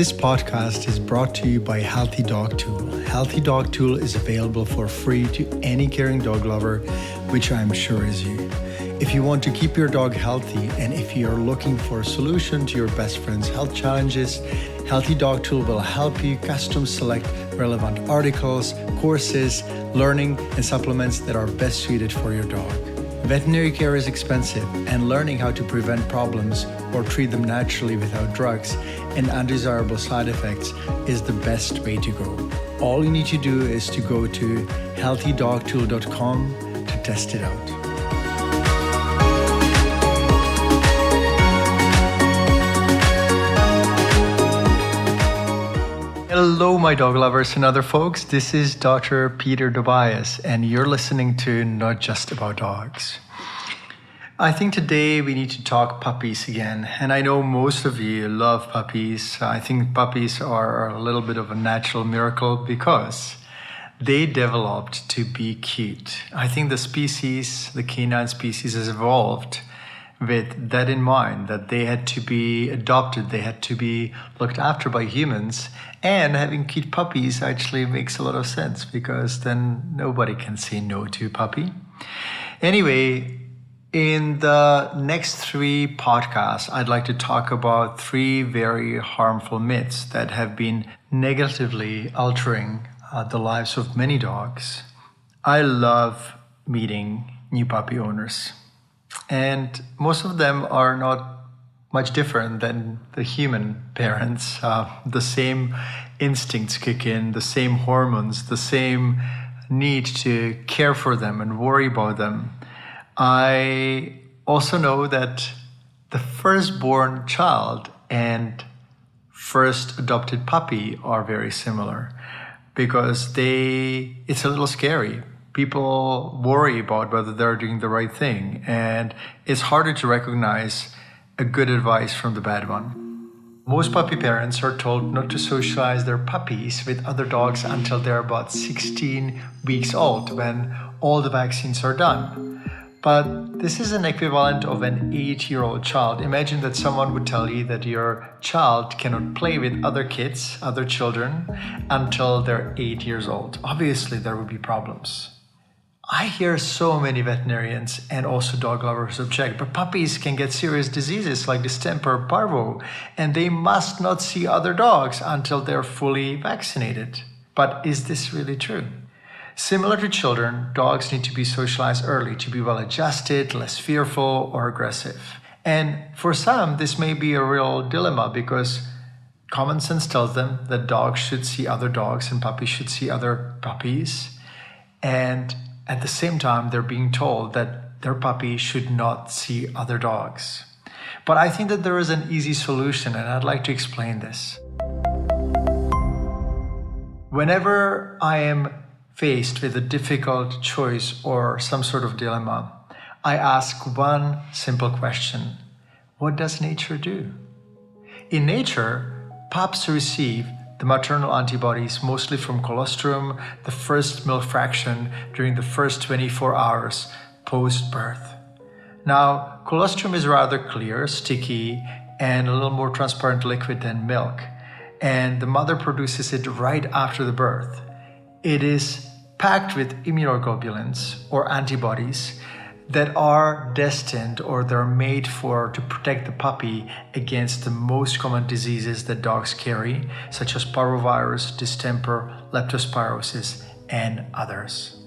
This podcast is brought to you by Healthy Dog Tool. Healthy Dog Tool is available for free to any caring dog lover, which I'm sure is you. If you want to keep your dog healthy and if you're looking for a solution to your best friend's health challenges, Healthy Dog Tool will help you custom select relevant articles, courses, learning, and supplements that are best suited for your dog. Veterinary care is expensive, and learning how to prevent problems or treat them naturally without drugs and undesirable side effects is the best way to go. All you need to do is to go to healthydogtool.com to test it out. Hello, my dog lovers and other folks. This is Dr. Peter Dobias, and you're listening to Not Just About Dogs. I think today we need to talk puppies again, and I know most of you love puppies. I think puppies are a little bit of a natural miracle because they developed to be cute. I think the canine species has evolved with that in mind, that they had to be adopted, they had to be looked after by humans, and having cute puppies actually makes a lot of sense because then nobody can say no to a puppy. Anyway, in the next 3 podcasts, I'd like to talk about 3 very harmful myths that have been negatively altering the lives of many dogs. I love meeting new puppy owners, and most of them are not much different than the human parents. The same instincts kick in, the same hormones, the same need to care for them and worry about them. I also know that the firstborn child and first adopted puppy are very similar because it's a little scary. People worry about whether they're doing the right thing, and it's harder to recognize a good advice from the bad one. Most puppy parents are told not to socialize their puppies with other dogs until they're about 16 weeks old, when all the vaccines are done. But this is an equivalent of an 8-year-old child. Imagine that someone would tell you that your child cannot play with other kids, other children, until they're 8 years old. Obviously, there would be problems. I hear so many veterinarians and also dog lovers object, but puppies can get serious diseases like distemper, parvo, and they must not see other dogs until they're fully vaccinated. But is this really true? Similar to children, dogs need to be socialized early to be well adjusted, less fearful or aggressive. And for some, this may be a real dilemma because common sense tells them that dogs should see other dogs and puppies should see other puppies. And at the same time, they're being told that their puppy should not see other dogs. But I think that there is an easy solution, and I'd like to explain this. Whenever I am faced with a difficult choice or some sort of dilemma, I ask one simple question: what does nature do? In nature, pups receive the maternal antibodies mostly from colostrum, the first milk fraction during the first 24 hours post-birth. Now, colostrum is rather clear, sticky, and a little more transparent liquid than milk, and the mother produces it right after the birth. It is packed with immunoglobulins or antibodies that are destined or they're made to protect the puppy against the most common diseases that dogs carry, such as parvovirus, distemper, leptospirosis, and others.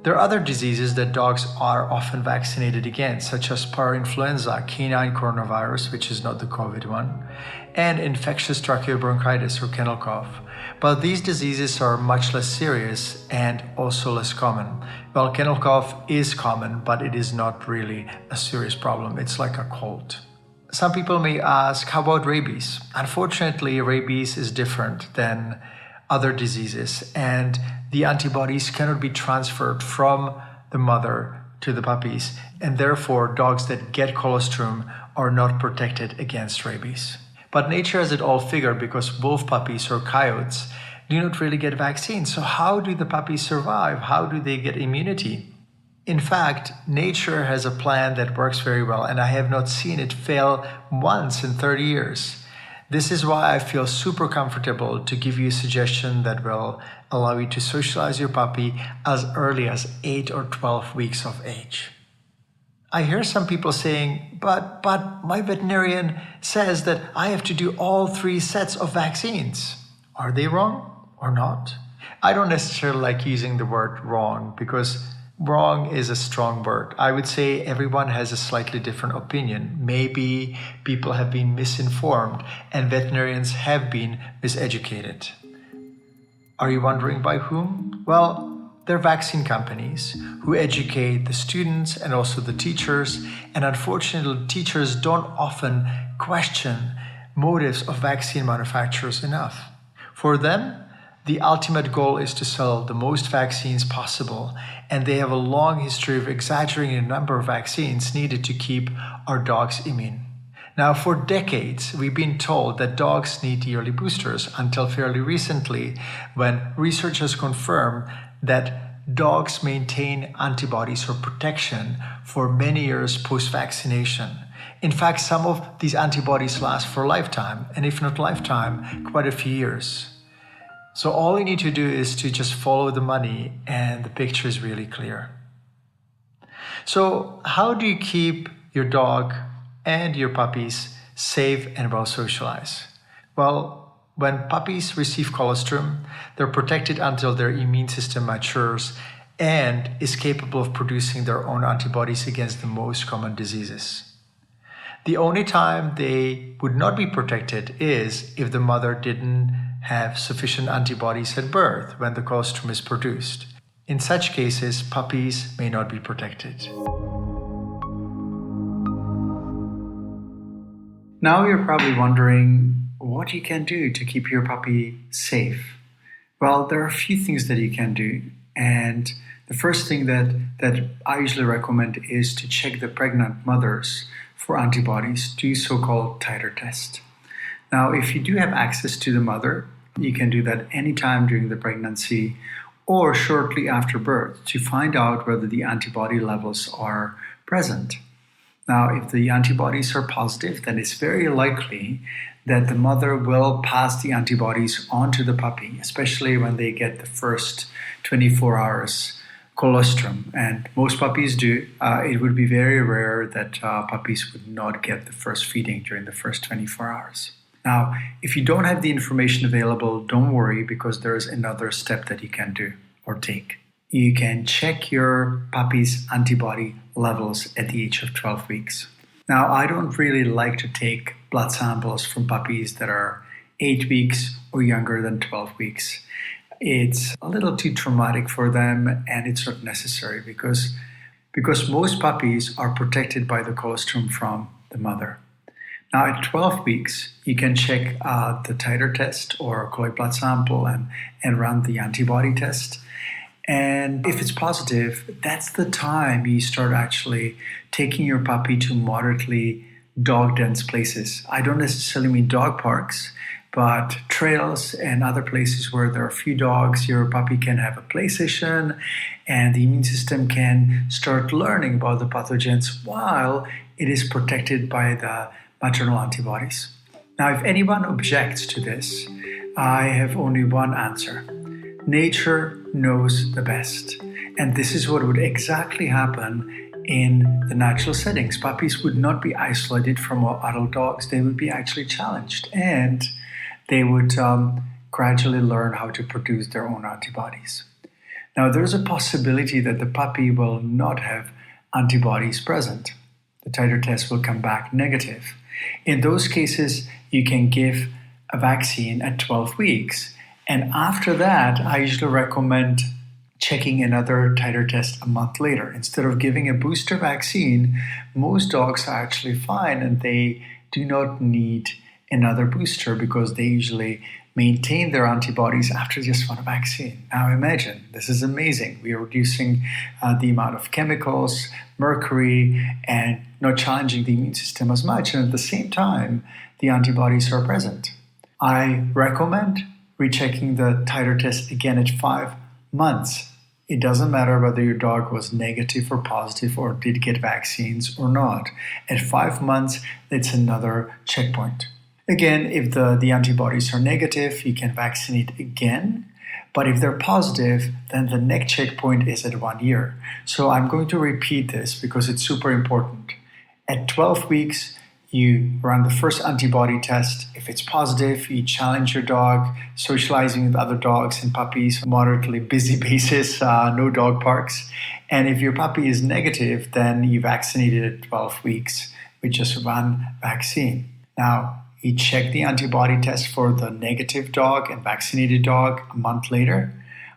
There are other diseases that dogs are often vaccinated against, such as parainfluenza, canine coronavirus, which is not the COVID one, and infectious tracheobronchitis or kennel cough. But these diseases are much less serious and also less common. Well, kennel cough is common, but it is not really a serious problem. It's like a cold. Some people may ask, how about rabies? Unfortunately, rabies is different than other diseases, and the antibodies cannot be transferred from the mother to the puppies, and therefore dogs that get colostrum are not protected against rabies. But nature has it all figured because wolf puppies or coyotes do not really get vaccines. So how do the puppies survive? How do they get immunity? In fact, nature has a plan that works very well, and I have not seen it fail once in 30 years. This is why I feel super comfortable to give you a suggestion that will allow you to socialize your puppy as early as 8 or 12 weeks of age. I hear some people saying, but my veterinarian says that I have to do all 3 sets of vaccines. Are they wrong or not? I don't necessarily like using the word wrong because wrong is a strong word. I would say everyone has a slightly different opinion. Maybe people have been misinformed and veterinarians have been miseducated. Are you wondering by whom? Well, they're vaccine companies who educate the students and also the teachers. And unfortunately, teachers don't often question motives of vaccine manufacturers enough. For them, the ultimate goal is to sell the most vaccines possible, and they have a long history of exaggerating the number of vaccines needed to keep our dogs immune. Now, for decades, we've been told that dogs need yearly boosters until fairly recently, when research has confirmed that dogs maintain antibodies or protection for many years post-vaccination. In fact, some of these antibodies last for a lifetime, and if not lifetime, quite a few years. So all you need to do is to just follow the money and the picture is really clear. So how do you keep your dog and your puppies safe and well socialized? Well, when puppies receive colostrum, they're protected until their immune system matures and is capable of producing their own antibodies against the most common diseases. The only time they would not be protected is if the mother didn't have sufficient antibodies at birth when the colostrum is produced. In such cases, puppies may not be protected. Now you're probably wondering what you can do to keep your puppy safe. Well, there are a few things that you can do. And the first thing that I usually recommend is to check the pregnant mothers for antibodies, do so-called titer test. Now, if you do have access to the mother, you can do that anytime during the pregnancy or shortly after birth to find out whether the antibody levels are present. Now, if the antibodies are positive, then it's very likely that the mother will pass the antibodies on to the puppy, especially when they get the first 24 hours colostrum. And most puppies do. It would be very rare that puppies would not get the first feeding during the first 24 hours. Now, if you don't have the information available, don't worry, because there is another step that you can do or take. You can check your puppy's antibody levels at the age of 12 weeks. Now, I don't really like to take blood samples from puppies that are 8 weeks or younger than 12 weeks. It's a little too traumatic for them, and it's not necessary because most puppies are protected by the colostrum from the mother. Now, at 12 weeks, you can check the titer test or collect blood sample and run the antibody test. And if it's positive, that's the time you start actually taking your puppy to moderately dog-dense places. I don't necessarily mean dog parks, but trails and other places where there are few dogs. Your puppy can have a play session, and the immune system can start learning about the pathogens while it is protected by the maternal antibodies. Now, if anyone objects to this, I have only one answer. Nature knows the best. And this is what would exactly happen in the natural settings. Puppies would not be isolated from adult dogs. They would be actually challenged, and they would gradually learn how to produce their own antibodies. Now, there's a possibility that the puppy will not have antibodies present. The titer test will come back negative. In those cases, you can give a vaccine at 12 weeks. And after that, I usually recommend checking another titer test a month later. Instead of giving a booster vaccine, most dogs are actually fine and they do not need another booster because they usually maintain their antibodies after just one vaccine. Now imagine, this is amazing. We are reducing the amount of chemicals, mercury, and not challenging the immune system as much. And at the same time, the antibodies are present. I recommend rechecking the titer test again at 5 months. It doesn't matter whether your dog was negative or positive or did get vaccines or not. At 5 months, it's another checkpoint. Again, if the antibodies are negative, you can vaccinate again. But if they're positive, then the next checkpoint is at 1 year. So I'm going to repeat this because it's super important. At 12 weeks, you run the first antibody test. If it's positive, you challenge your dog, socializing with other dogs and puppies on a moderately busy basis, no dog parks. And if your puppy is negative, then you vaccinate it at 12 weeks with just one vaccine. Now, you check the antibody test for the negative dog and vaccinated dog a month later.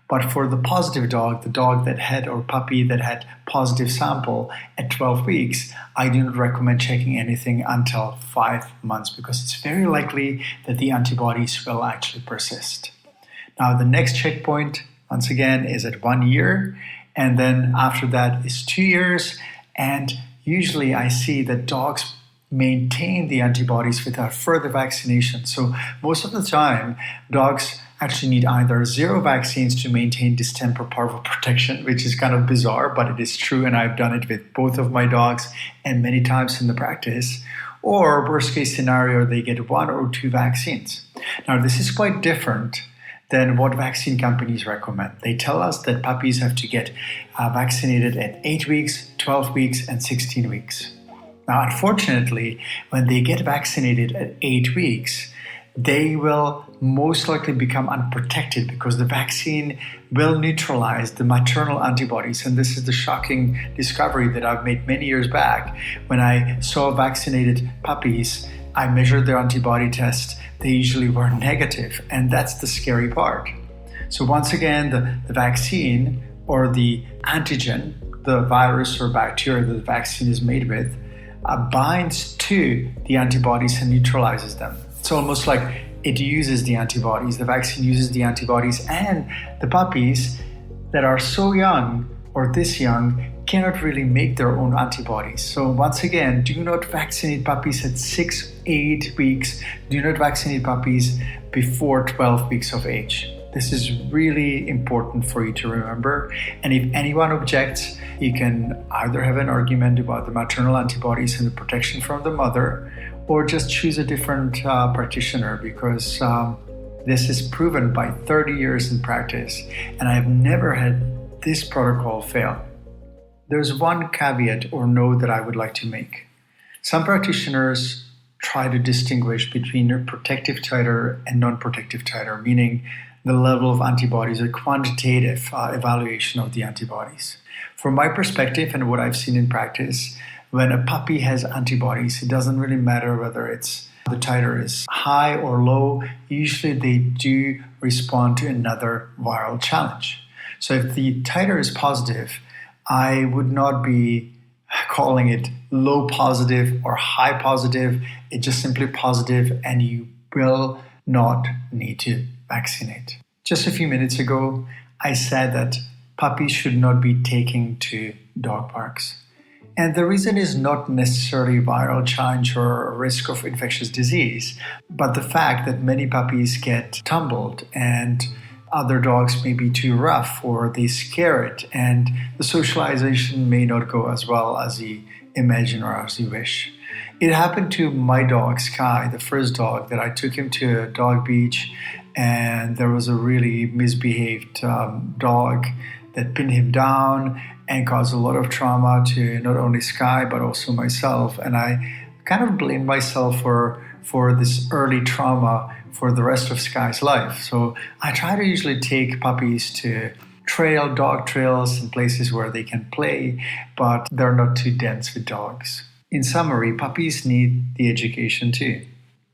But for the positive dog, the dog that had or puppy that had positive sample at 12 weeks, I do not recommend checking anything until 5 months because it's very likely that the antibodies will actually persist. Now, the next checkpoint, once again, is at 1 year. And then after that is 2 years. And usually I see that dogs maintain the antibodies without further vaccination. So most of the time, dogs actually need either 0 vaccines to maintain distemper parvo protection, which is kind of bizarre, but it is true, and I've done it with both of my dogs and many times in the practice. Or worst case scenario, they get 1 or 2 vaccines. Now, this is quite different than what vaccine companies recommend. They tell us that puppies have to get vaccinated at 8 weeks, 12 weeks, and 16 weeks. Now, unfortunately, when they get vaccinated at 8 weeks, they will most likely become unprotected because the vaccine will neutralize the maternal antibodies. And this is the shocking discovery that I've made many years back. When I saw vaccinated puppies, I measured their antibody test. They usually were negative, and that's the scary part. So once again, the vaccine or the antigen, the virus or bacteria that the vaccine is made with, binds to the antibodies and neutralizes them. It's almost like it uses the antibodies. The vaccine uses the antibodies, and the puppies that are so young or this young cannot really make their own antibodies. So once again, do not vaccinate puppies at 6, 8 weeks. Do not vaccinate puppies before 12 weeks of age. This is really important for you to remember. And if anyone objects, you can either have an argument about the maternal antibodies and the protection from the mother, or just choose a different practitioner because this is proven by 30 years in practice. And I've never had this protocol fail. There's one caveat or note that I would like to make. Some practitioners try to distinguish between a protective titer and non-protective titer, meaning the level of antibodies, a quantitative evaluation of the antibodies. From my perspective and what I've seen in practice, when a puppy has antibodies, it doesn't really matter whether the titer is high or low. Usually they do respond to another viral challenge. So if the titer is positive, I would not be calling it low positive or high positive. It's just simply positive, and you will not need to vaccinate. Just a few minutes ago, I said that puppies should not be taken to dog parks. And the reason is not necessarily viral challenge or risk of infectious disease, but the fact that many puppies get tumbled and other dogs may be too rough or they scare it, and the socialization may not go as well as you imagine or as you wish. It happened to my dog, Sky, the first dog that I took him to a dog beach, and there was a really misbehaved dog that pinned him down and caused a lot of trauma to not only Sky but also myself. And I kind of blamed myself for this early trauma for the rest of Sky's life. So I try to usually take puppies to dog trails and places where they can play, but they're not too dense with dogs. In summary, puppies need the education too.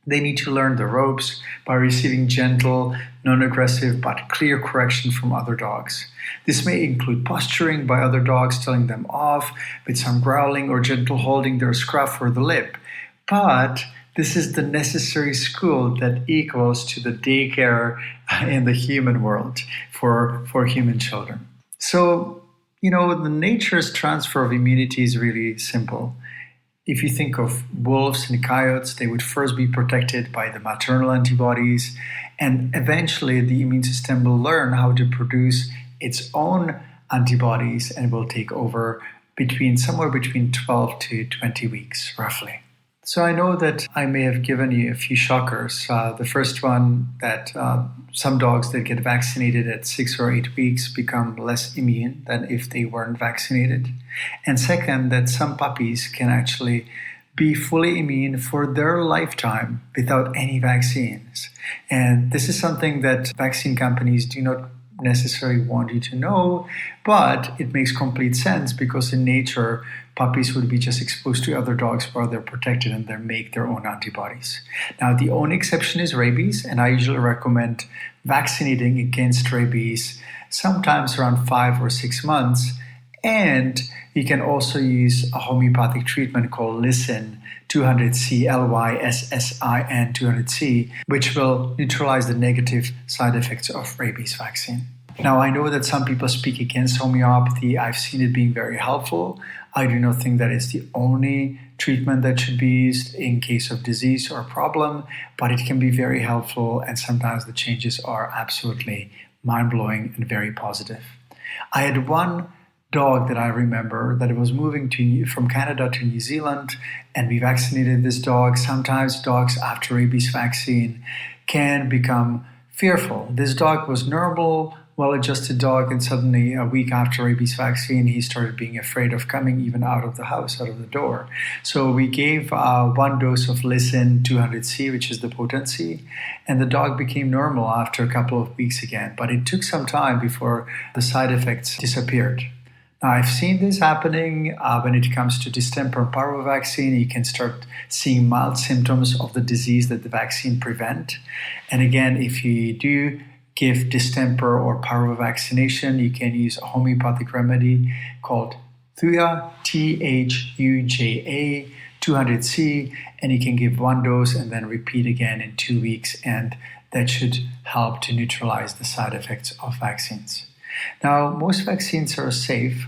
They need to learn the ropes by receiving gentle, non-aggressive, but clear correction from other dogs. This may include posturing by other dogs, telling them off, with some growling or gentle holding their scruff or the lip. But this is the necessary school that equals to the daycare in the human world for human children. So, the nature's transfer of immunity is really simple. If you think of wolves and coyotes, they would first be protected by the maternal antibodies, and eventually the immune system will learn how to produce its own antibodies and will take over somewhere between 12 to 20 weeks, roughly. So I know that I may have given you a few shockers. The first one that some dogs that get vaccinated at 6 or 8 weeks become less immune than if they weren't vaccinated. And second, that some puppies can actually be fully immune for their lifetime without any vaccines. And this is something that vaccine companies do not necessarily want you to know, but it makes complete sense because in nature, puppies would be just exposed to other dogs while they're protected and they make their own antibodies. Now, the only exception is rabies, and I usually recommend vaccinating against rabies sometimes around 5 or 6 months. And you can also use a homeopathic treatment called Lysin 200C, Lyssin 200C, which will neutralize the negative side effects of rabies vaccine. Now, I know that some people speak against homeopathy. I've seen it being very helpful. I do not think that it's the only treatment that should be used in case of disease or problem, but it can be very helpful, and sometimes the changes are absolutely mind-blowing and very positive. I had one dog that I remember that was moving from Canada to New Zealand, and we vaccinated this dog. Sometimes dogs after rabies vaccine can become fearful. This dog was normal, well-adjusted dog, and suddenly a week after rabies vaccine, he started being afraid of coming even out of the house, out of the door. So we gave 1 dose of Lysin 200C, which is the potency, and the dog became normal after a couple of weeks again. But it took some time before the side effects disappeared. Now, I've seen this happening when it comes to distemper and parvo vaccine. You can start seeing mild symptoms of the disease that the vaccine prevent. And again, if you do give distemper or parvo vaccination, you can use a homeopathic remedy called Thuja, Thuja 200C, and you can give 1 dose and then repeat again in 2 weeks, and that should help to neutralize the side effects of vaccines. Now, most vaccines are safe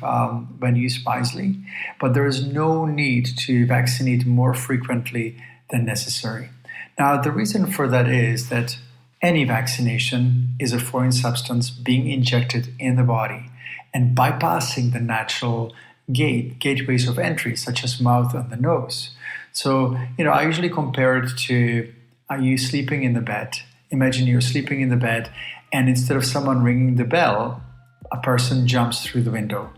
when used wisely, but there is no need to vaccinate more frequently than necessary. Now, the reason for that is that any vaccination is a foreign substance being injected in the body and bypassing the natural gateways of entry, such as mouth and the nose. So, I usually compare it to, are you sleeping in the bed? Imagine you're sleeping in the bed, and instead of someone ringing the bell, a person jumps through the window.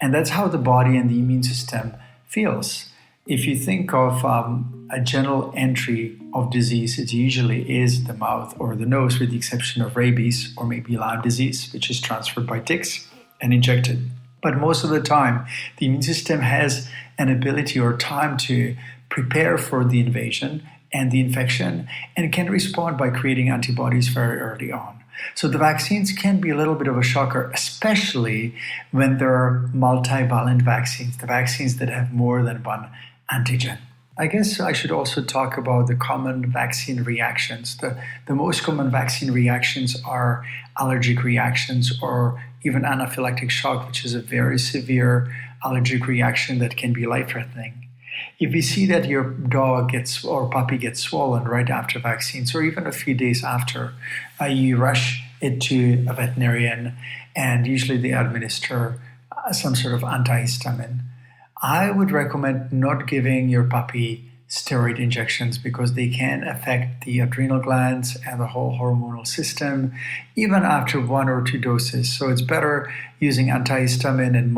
And that's how the body and the immune system feels. If you think of a general entry of disease, it usually is the mouth or the nose, with the exception of rabies or maybe Lyme disease, which is transferred by ticks and injected. But most of the time, the immune system has an ability or time to prepare for the invasion and the infection and can respond by creating antibodies very early on. So the vaccines can be a little bit of a shocker, especially when there are multivalent vaccines, the vaccines that have more than one antigen. I guess I should also talk about the common vaccine reactions. The most common vaccine reactions are allergic reactions or even anaphylactic shock, which is a very severe allergic reaction that can be life-threatening. If you see that your dog or puppy gets swollen right after vaccines, or even a few days after, you rush it to a veterinarian, and usually they administer some sort of antihistamine. I would recommend not giving your puppy steroid injections because they can affect the adrenal glands and the whole hormonal system even after 1 or 2 doses. So it's better using antihistamine and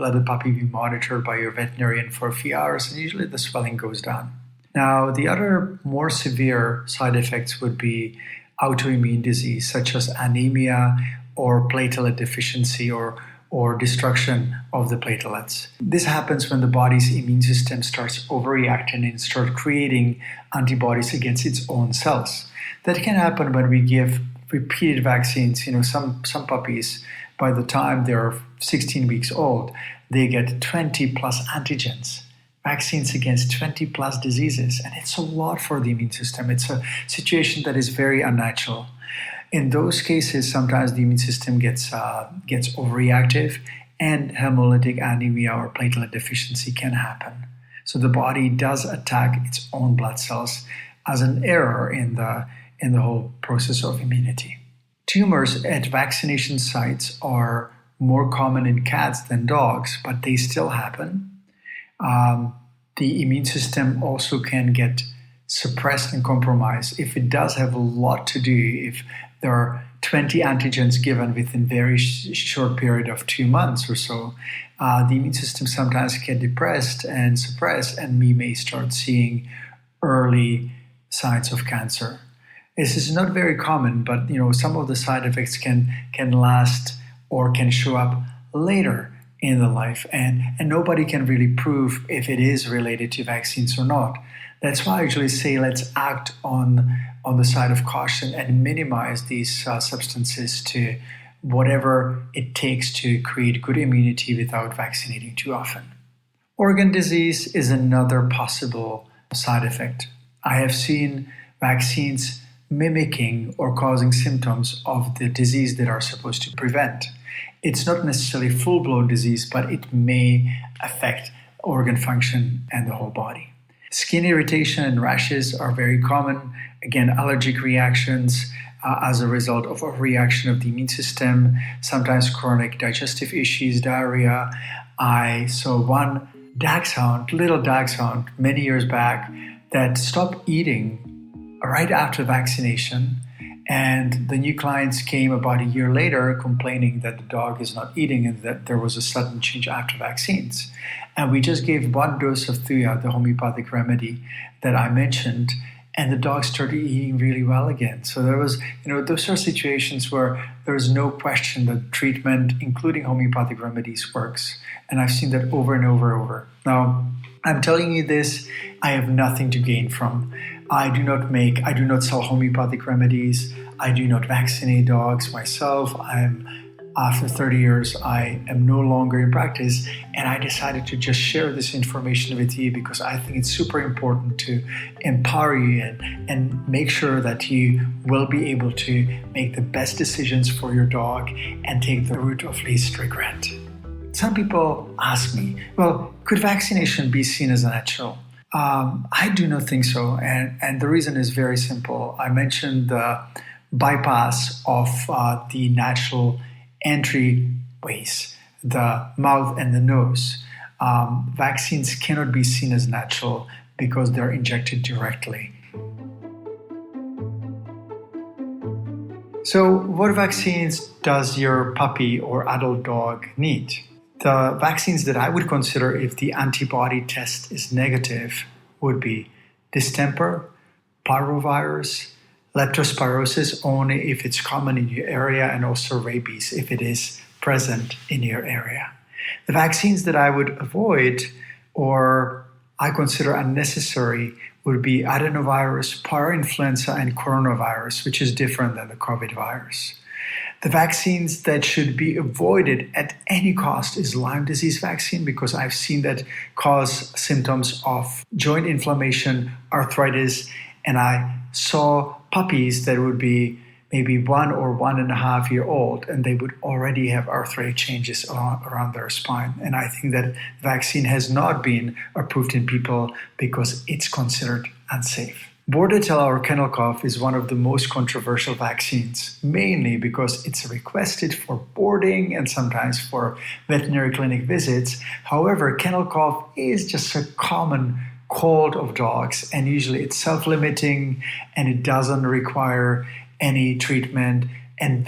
let the puppy be monitored by your veterinarian for a few hours, and usually the swelling goes down. Now, the other more severe side effects would be autoimmune disease such as anemia or platelet deficiency or destruction of the platelets. This happens when the body's immune system starts overreacting and starts creating antibodies against its own cells. That can happen when we give repeated vaccines. Some puppies, by the time they're 16 weeks old, they get 20 plus antigens, vaccines against 20 plus diseases. And it's a lot for the immune system. It's a situation that is very unnatural. In those cases, sometimes the immune system gets overreactive, and hemolytic anemia or platelet deficiency can happen. So the body does attack its own blood cells as an error in the whole process of immunity. Tumors at vaccination sites are more common in cats than dogs, but they still happen. the immune system also can get suppressed and compromised if it does have a lot to do, if there are 20 antigens given within very short period of 2 months or so. The immune system sometimes get depressed and suppressed, and we may start seeing early signs of cancer. This is not very common, but some of the side effects can last or can show up later in the life, and nobody can really prove if it is related to vaccines or not. That's why I usually say let's act on the side of caution and minimize these substances to whatever it takes to create good immunity without vaccinating too often. Organ disease is another possible side effect. I have seen vaccines mimicking or causing symptoms of the disease that are supposed to prevent. It's not necessarily full-blown disease, but it may affect organ function and the whole body. Skin irritation and rashes are very common. Again, allergic reactions as a result of a reaction of the immune system, sometimes chronic digestive issues, diarrhea. I saw one little dachshund, many years back that stopped eating right after vaccination. And the new clients came about a year later complaining that the dog is not eating and that there was a sudden change after vaccines. And we just gave one dose of Thuya, the homeopathic remedy that I mentioned, and the dog started eating really well again. So there was, those are situations where there's no question that treatment, including homeopathic remedies, works. And I've seen that over and over and over. Now, I'm telling you this, I have nothing to gain from. I do not sell homeopathic remedies. I do not vaccinate dogs myself. After 30 years, I am no longer in practice, and I decided to just share this information with you because I think it's super important to empower you and make sure that you will be able to make the best decisions for your dog and take the route of least regret. Some people ask me, well, could vaccination be seen as natural? I do not think so, and the reason is very simple. I mentioned the bypass of the natural entryways, the mouth and the nose. Vaccines cannot be seen as natural because they're injected directly. So what vaccines does your puppy or adult dog need? The vaccines that I would consider if the antibody test is negative would be distemper, parvovirus, leptospirosis only if it's common in your area, and also rabies if it is present in your area. The vaccines that I would avoid or I consider unnecessary would be adenovirus, parainfluenza, and coronavirus, which is different than the COVID virus. The vaccines that should be avoided at any cost is Lyme disease vaccine because I've seen that cause symptoms of joint inflammation, arthritis, and I saw puppies that would be maybe 1 or 1.5 years old, and they would already have arthritic changes around their spine. And I think that vaccine has not been approved in people because it's considered unsafe. Bordetella or kennel cough is one of the most controversial vaccines, mainly because it's requested for boarding and sometimes for veterinary clinic visits. However, kennel cough is just a common cold of dogs, and usually it's self-limiting and it doesn't require any treatment, and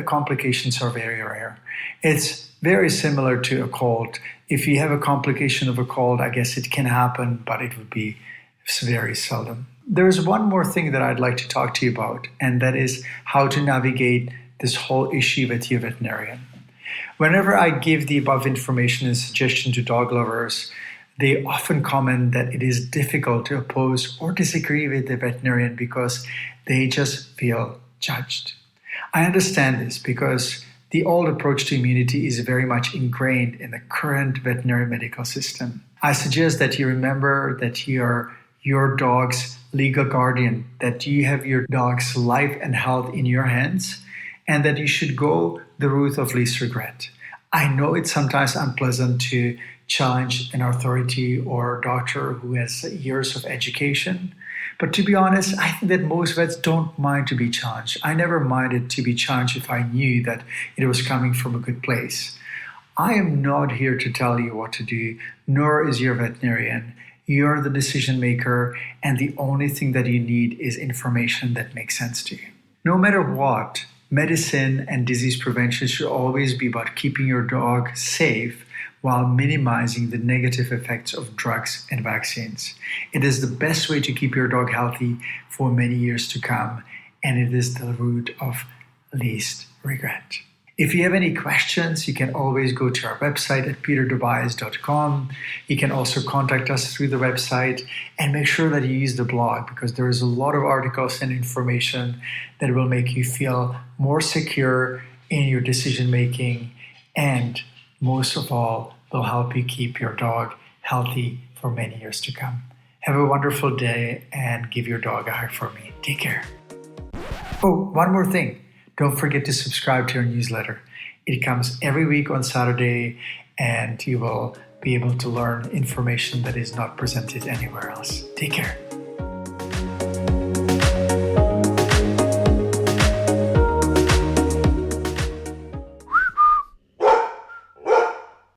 complications are very rare. It's very similar to a cold. If you have a complication of a cold, I guess it can happen, but it would be very seldom. There's one more thing that I'd like to talk to you about, and that is how to navigate this whole issue with your veterinarian. Whenever I give the above information and suggestion to dog lovers, they often comment that it is difficult to oppose or disagree with the veterinarian because they just feel judged. I understand this because the old approach to immunity is very much ingrained in the current veterinary medical system. I suggest that you remember that you are your dog's legal guardian, that you have your dog's life and health in your hands, and that you should go the route of least regret. I know it's sometimes unpleasant to challenge an authority or doctor who has years of education, but to be honest, I think that most vets don't mind to be challenged. I never minded to be challenged if I knew that it was coming from a good place. I am not here to tell you what to do, nor is your veterinarian. You're the decision maker, and the only thing that you need is information that makes sense to you. No matter what, medicine and disease prevention should always be about keeping your dog safe while minimizing the negative effects of drugs and vaccines. It is the best way to keep your dog healthy for many years to come, and it is the root of least regret. If you have any questions, you can always go to our website at peterdobias.com. You can also contact us through the website, and make sure that you use the blog, because there is a lot of articles and information that will make you feel more secure in your decision making, and most of all, will help you keep your dog healthy for many years to come. Have a wonderful day, and give your dog a hug for me. Take care. Oh, one more thing. Don't forget to subscribe to our newsletter. It comes every week on Saturday, and you will be able to learn information that is not presented anywhere else. Take care.